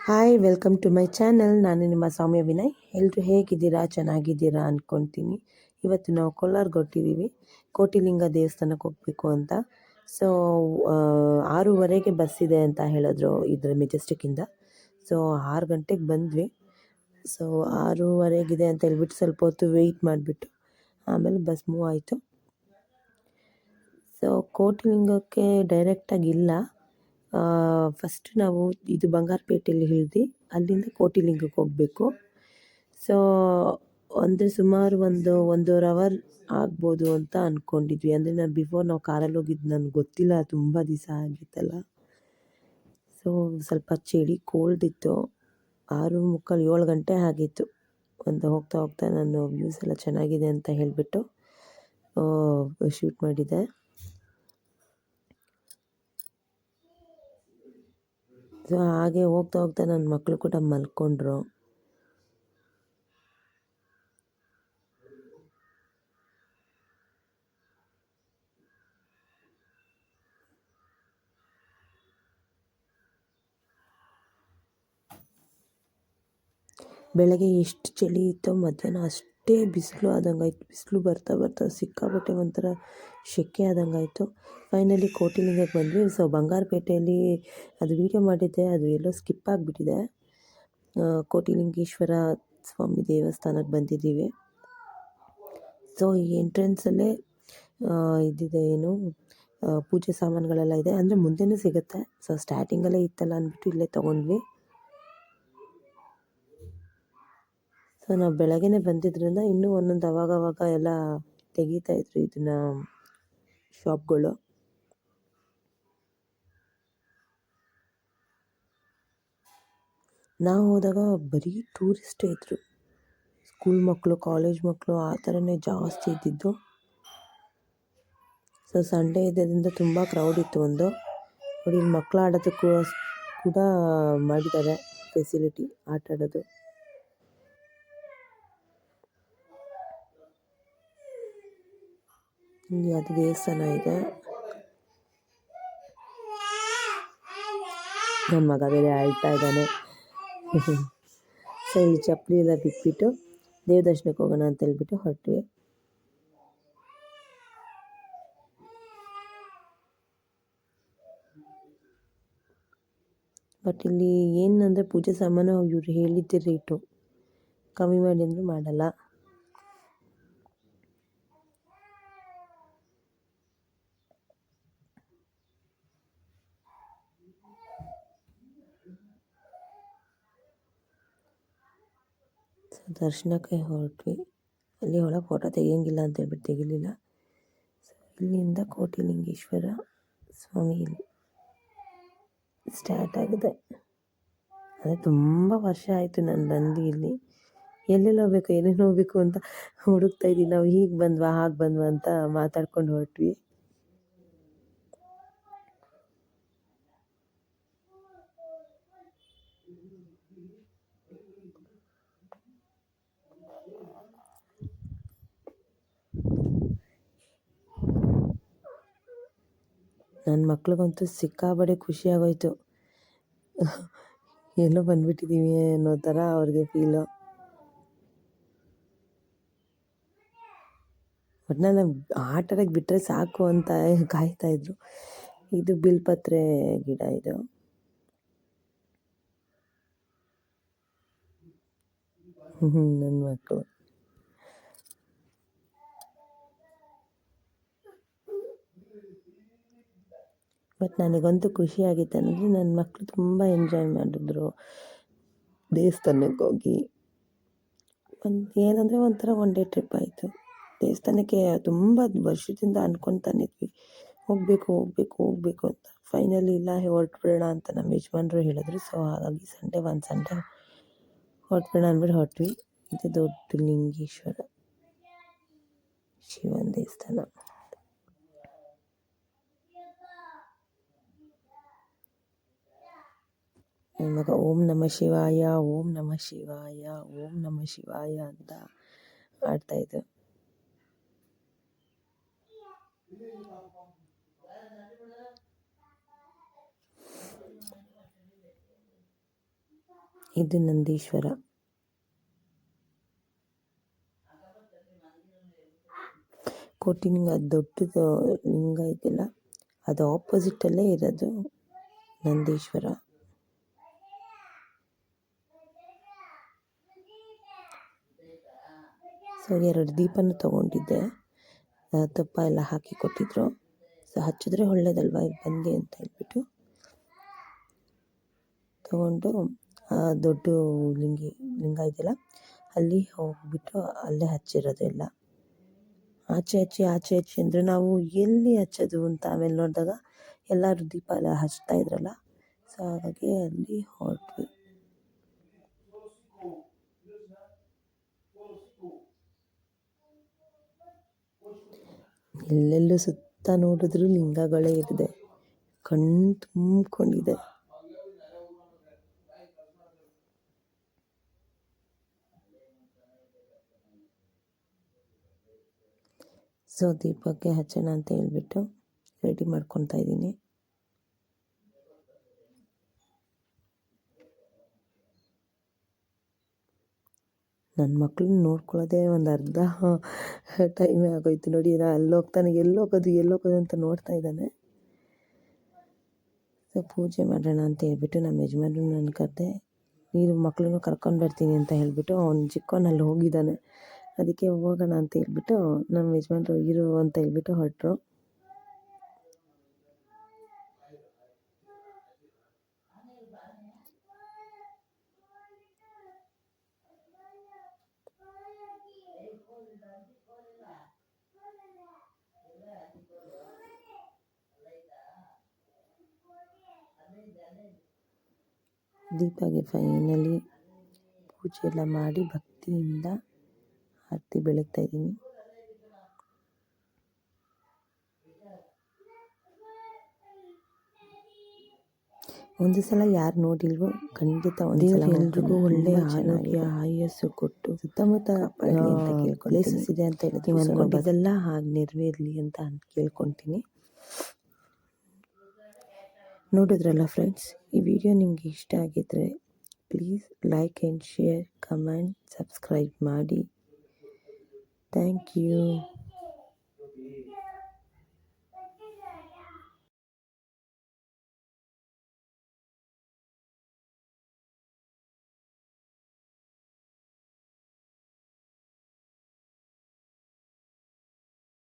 Hi welcome to my channel. ನಾನು ನಿಮ್ಮ ಸೌಮ್ಯ ವಿನಯ್. ಎಲ್ಲರೂ ಹೇಗಿದ್ದೀರಾ? ಚೆನ್ನಾಗಿದ್ದೀರಾ ಅಂದ್ಕೊತೀನಿ. ಇವತ್ತು ನಾವು ಕೋಲಾರ್ಗೆ ಹೊರಟಿದ್ದೀವಿ, ಕೋಟಿಲಿಂಗ ದೇವಸ್ಥಾನಕ್ಕೆ ಹೋಗಬೇಕು ಅಂತ. ಸೊ 6:30ಗೆ ಬಸ್ ಇದೆ ಅಂತ ಹೇಳಿದ್ರು ಇದರ ಮೆಜೆಸ್ಟಿಕ್ಕಿಂದ. ಸೊ 6 ಗಂಟೆಗೆ ಬಂದ್ವಿ. ಸೊ 6:30ಗಿದೆ ಅಂತ ಹೇಳ್ಬಿಟ್ಟು ಸ್ವಲ್ಪ ಹೊತ್ತು ವೆಯ್ಟ್ ಮಾಡಿಬಿಟ್ಟು ಆಮೇಲೆ ಬಸ್ ಮೂವ್ ಆಯಿತು. ಸೊ ಕೋಟಿಲಿಂಗಕ್ಕೆ ಡೈರೆಕ್ಟಾಗಿಲ್ಲ, ಫಸ್ಟ್ ನಾವು ಇದು ಬಂಗಾರಪೇಟೆಯಲ್ಲಿ ಇಳಿದು ಅಲ್ಲಿಂದ ಕೋಟಿಲಿಂಗಕ್ಕೆ ಹೋಗಬೇಕು. ಸೊ ಅಂದರೆ ಸುಮಾರು ಒಂದೂವರೆ ಅವರ್ ಆಗ್ಬೋದು ಅಂತ ಅಂದ್ಕೊಂಡಿದ್ವಿ. ಅಂದರೆ ನಾವು ಕಾರಲ್ಲಿ ಹೋಗಿದ್ದು ನನಗೆ ಗೊತ್ತಿಲ್ಲ, ತುಂಬ ದಿವಸ ಆಗಿತ್ತಲ್ಲ. ಸೊ ಸ್ವಲ್ಪ ಚಳಿ ಕೋಲ್ಡ್ ಇತ್ತು. 6:45 7 ಗಂಟೆ ಆಗಿತ್ತು. ಹೋಗ್ತಾ ಹೋಗ್ತಾ ನಾನು ವ್ಯೂಸ್ ಎಲ್ಲ ಚೆನ್ನಾಗಿದೆ ಅಂತ ಹೇಳಿಬಿಟ್ಟು ಶೂಟ್ ಮಾಡಿದ್ದೆ. ಸೊ ಹಾಗೆ ಹೋಗ್ತಾ ಹೋಗ್ತಾ ನನ್ನ ಮಕ್ಕಳು ಕೂಡ ಮಲ್ಕೊಂಡ್ರು. ಬೆಳಗ್ಗೆ ಎಷ್ಟು ಚಳಿ ಇತ್ತೋ ಮಧ್ಯಾಹ್ನ ಅಷ್ಟೇ ಬಿಸಿಲು ಆದಂಗಾಯ್ತು. ಬಿಸಿಲು ಬರ್ತಾ ಬರ್ತಾ ಸಿಕ್ಕಾಪಟ್ಟೆ ಒಂಥರ ಸೆಕೆ ಆದಂಗಾಯಿತು. ಫೈನಲಿ ಕೋಟಿಲಿಂಗಕ್ಕೆ ಬಂದ್ವಿ. ಸೊ ಬಂಗಾರಪೇಟೆಯಲ್ಲಿ ಅದು ವೀಡಿಯೋ ಮಾಡಿದ್ದೆ, ಅದು ಎಲ್ಲೋ ಸ್ಕಿಪ್ ಆಗಿಬಿಟ್ಟಿದೆ. ಕೋಟಿಲಿಂಗೇಶ್ವರ ಸ್ವಾಮಿ ದೇವಸ್ಥಾನಕ್ಕೆ ಬಂದಿದ್ದೀವಿ. ಸೊ ಈ ಎಂಟ್ರೆನ್ಸಲ್ಲೇ ಇದಿದೆ, ಏನು ಪೂಜೆ ಸಾಮಾನುಗಳೆಲ್ಲ ಇದೆ. ಅಂದರೆ ಮುಂದೆನೂ ಸಿಗುತ್ತೆ. ಸೊ ಸ್ಟಾರ್ಟಿಂಗಲ್ಲೇ ಇತ್ತಲ್ಲ ಅಂದ್ಬಿಟ್ಟು ಇಲ್ಲೇ ತೊಗೊಂಡ್ವಿ. ಸೊ ನಾವು ಬೆಳಗ್ಗೆನೇ ಬಂದಿದ್ದರಿಂದ ಇನ್ನೂ ಒಂದೊಂದು ಅವಾಗವಾಗ ಎಲ್ಲ ತೆಗಿತಾಯಿದ್ರು ಇದನ್ನು ಶಾಪ್ಗಳು. ನಾವು ಹೋದಾಗ ಬರೀ ಟೂರಿಸ್ಟೇ ಇದ್ದರು. ಸ್ಕೂಲ್ ಮಕ್ಕಳು, ಕಾಲೇಜ್ ಮಕ್ಕಳು ಆ ಥರನೇ ಜಾಸ್ತಿ ಇದ್ದಿದ್ದು. ಸೊ ಸಂಡೇ ಇದ್ದರಿಂದ ತುಂಬ ಕ್ರೌಡ್ ಇತ್ತು. ನೋಡಿ ಇಲ್ಲಿ ಮಕ್ಕಳು ಆಡೋದಕ್ಕೂ ಕೂಡ ಮಾಡಿದ್ದಾರೆ ಫೆಸಿಲಿಟಿ, ಆಟ ಆಡೋದು. ಅದು ದೇವಸ್ಥಾನ ಇದೆ. ನನ್ನ ಮಗ ಬೇರೆ ಆಳ್ತಾ ಇದ್ದಾನೆ. ಸೊ ಈ ಚಪ್ಪಲಿ ಎಲ್ಲ ಬಿಟ್ಬಿಟ್ಟು ದೇವದರ್ಶನಕ್ಕೆ ಹೋಗೋಣ ಅಂತ ಹೇಳ್ಬಿಟ್ಟು ಹೊರಟ್ವಿ. ಬಟ್ ಇಲ್ಲಿ ಏನಂದರೆ ಪೂಜೆ ಸಾಮಾನು ಇವ್ರು ಹೇಳಿದ್ದ ರೇಟು, ಕಮ್ಮಿ ಮಾಡಿ ಅಂದರೂ ಮಾಡಲ್ಲ. ಸೊ ದರ್ಶನಕ್ಕೆ ಹೊರಟ್ವಿ. ಅಲ್ಲಿ ಒಳಗೆ ಫೋಟೋ ತೆಗಿಯೋಂಗಿಲ್ಲ ಅಂತ ಹೇಳ್ಬಿಟ್ಟು ತೆಗಿಲಿಲ್ಲ. ಸೊ ಇಲ್ಲಿಂದ ಕೋಟಿಲಿಂಗೇಶ್ವರ ಸ್ವಾಮಿ ಸ್ಟಾರ್ಟ್ ಆಗಿದೆ. ಅದೇ ತುಂಬ ವರ್ಷ ಆಯಿತು ನಾನು ಬಂದು ಇಲ್ಲಿ. ಎಲ್ಲೆಲ್ಲಿ ಹೋಗಬೇಕು ಅಂತ ಹುಡುಕ್ತಾ ಇದ್ದೀವಿ. ನಾವು ಹೀಗೆ ಬಂದ್ವಾ ಹಾಗೆ ಬಂದ್ವಾ ಅಂತ ಮಾತಾಡ್ಕೊಂಡು ಹೊರಟ್ವಿ. ನನ್ನ ಮಕ್ಳಿಗಂತೂ ಸಿಕ್ಕಾಬಡೆ ಖುಷಿ ಆಗೋಯ್ತು. ಎಲ್ಲೋ ಬಂದುಬಿಟ್ಟಿದ್ದೀವಿ ಅನ್ನೋ ಥರ ಅವ್ರಿಗೆ ಫೀಲು. ಒಟ್ಟಿನಲ್ಲಿ ಆಟ ಆಡೋಕ್ಕೆ ಬಿಟ್ಟರೆ ಸಾಕು ಅಂತ ಕಾಯ್ತಾಯಿದ್ರು. ಇದು ಬಿಲ್ಪತ್ರೆ ಗಿಡ ಇದು. ನನ್ನ ಮಕ್ಕಳು ಬಟ್ ನನಗಂತೂ ಖುಷಿಯಾಗಿತ್ತು. ಅಂದರೆ ನನ್ನ ಮಕ್ಕಳು ತುಂಬ ಎಂಜಾಯ್ ಮಾಡಿದ್ರು ದೇವಸ್ಥಾನಕ್ಕೆ ಹೋಗಿ. ಏನಂದರೆ ಒಂಥರ ಒನ್ ಡೇ ಟ್ರಿಪ್ ಆಯಿತು. ದೇವಸ್ಥಾನಕ್ಕೆ ತುಂಬ ವರ್ಷದಿಂದ ಅಂದ್ಕೊತಾನಿದ್ವಿ, ಹೋಗಬೇಕು ಅಂತ. ಫೈನಲಿ ಇಲ್ಲ, ಹೊರಟ್ಬಿಡೋಣ ಅಂತ ನಮ್ಮ ಯಜಮಾನ್ರು ಹೇಳಿದ್ರು. ಸೊ ಹಾಗಾಗಿ ಸಂಡೇ ಹೊರಟ್ಬಿಡೋಣ ಅಂದ್ಬಿಟ್ಟು ಹೊರಟ್ವಿ. ಇದು ದೊಡ್ಡ ಲಿಂಗೇಶ್ವರ ಶಿವನ ದೇವಸ್ಥಾನ. ನನ್ನ ಮಗ ಓಂ ನಮಃ ಶಿವಾಯ, ಓಂ ನಮಃ ಶಿವಾಯ, ಓಂ ನಮಃ ಶಿವಾಯ ಅಂತ ಆಡ್ತಾಯಿದ್ದು. ಇದು ನಂದೀಶ್ವರ. ಕೋಟಿ ಲಿಂಗ ದೊಡ್ಡದು ಲಿಂಗ ಇದೆಯಲ್ಲ, ಅದು ಆಪೋಸಿಟಲ್ಲೇ ಇರೋದು ನಂದೀಶ್ವರ. ಸೊ 2 ದೀಪನೂ ತೊಗೊಂಡಿದ್ದೆ, ತುಪ್ಪ ಎಲ್ಲ ಹಾಕಿ ಕೊಟ್ಟಿದ್ರು. ಸೊ ಹಚ್ಚಿದ್ರೆ ಒಳ್ಳೇದಲ್ವ ಇಲ್ಲಿ ಬಂದು ಅಂತ ಹೇಳ್ಬಿಟ್ಟು ತೊಗೊಂಡು ದೊಡ್ಡ ಲಿಂಗ ಇದೆಯಲ್ಲ ಅಲ್ಲಿ ಹೋಗ್ಬಿಟ್ಟು ಅಲ್ಲೇ ಹಚ್ಚಿರೋದು ಎಲ್ಲ. ಆಚೆ ಹಚ್ಚಿ ಅಂದರೆ ನಾವು ಎಲ್ಲಿ ಹಚ್ಚೋದು ಅಂತ ಆಮೇಲೆ ನೋಡಿದಾಗ ಎಲ್ಲರೂ ದೀಪ ಎಲ್ಲ ಹಚ್ತಾ ಇದ್ರಲ್ಲ, ಸೊ ಹಾಗಾಗಿ ಅಲ್ಲಿ ಹೊರಟ್ವಿ. ಎಲ್ಲೆಲ್ಲೂ ಸುತ್ತ ನೋಡಿದ್ರು ಲಿಂಗಗಳೇ ಇದೆ, ಕಣ್ಣು ತುಂಬಿಕೊಂಡಿದೆ. ಸೊ ದೀಪಕ್ಕೆ ಹಚ್ಚೋಣ ಅಂತ ಹೇಳ್ಬಿಟ್ಟು ರೆಡಿ ಮಾಡ್ಕೊತಾ ಇದ್ದೀನಿ. ನನ್ನ ಮಕ್ಕಳನ್ನ ನೋಡ್ಕೊಳ್ಳೋದೇ ಒಂದು ಅರ್ಧ ಟೈಮೇ ಆಗೋಯ್ತು ನೋಡಿ. ಅಲ್ಲೋಗ್ತಾನೆ ಎಲ್ಲೋಗೋದು ಅಂತ ನೋಡ್ತಾ ಇದ್ದಾನೆ. ಸೊ ಪೂಜೆ ಮಾಡೋಣ ಅಂತ ಹೇಳ್ಬಿಟ್ಟು ನಮ್ಮ ಯಜಮಾನ್ರು ನನ್ನ ಕರೆದೆ, ನೀರು ಮಕ್ಕಳನ್ನು ಕರ್ಕೊಂಡು ಬರ್ತೀನಿ ಅಂತ ಹೇಳ್ಬಿಟ್ಟು ಅವ್ನು ಚಿಕ್ಕವನಲ್ಲಿ ಹೋಗಿದ್ದಾನೆ. ಅದಕ್ಕೆ ಹೋಗೋಣ ಅಂತ ಹೇಳ್ಬಿಟ್ಟು ನಮ್ಮ ಯಜಮಾನ್ರು ಇರು ಅಂತ ಹೇಳ್ಬಿಟ್ಟು ಹೊರಟರು. ದೀಪಗೆ ಫೈನಲಿ ಪೂಜೆ ಎಲ್ಲ ಮಾಡಿ ಭಕ್ತಿಯಿಂದ ಆರತಿ ಬೆಳಗ್ತಾ ಇದ್ದೀನಿ. ಒಂದು ಸಲ ಯಾರು ನೋಡಿಲ್ವೋ ಖಂಡಿತ ಒಂದ್ಸಲ ಎಲ್ರಿಗೂ ಒಳ್ಳೆ ಆರೋಗ್ಯ ಆಯಸ್ಸು ಕೊಟ್ಟು ಸುತ್ತಮುತ್ತ ಅಂತ ಪ್ಲೇಸಸ್ ಇದೆ ಅಂತ ಹೇಳಿದ್ರೆ ಅನ್ಕೊಂಡಿದ್ದೆಲ್ಲ ಹಾಗೆ ನೆರವೇರಲಿ ಅಂತ ಕೇಳ್ಕೊತೀನಿ. ನೋಡಿದ್ರಲ್ಲ ಫ್ರೆಂಡ್ಸ್, ಈ ವಿಡಿಯೋ ನಿಮಗೆ ಇಷ್ಟ ಆಗಿದ್ರೆ please like and share, comment, subscribe ಮಾಡಿ. Thank you.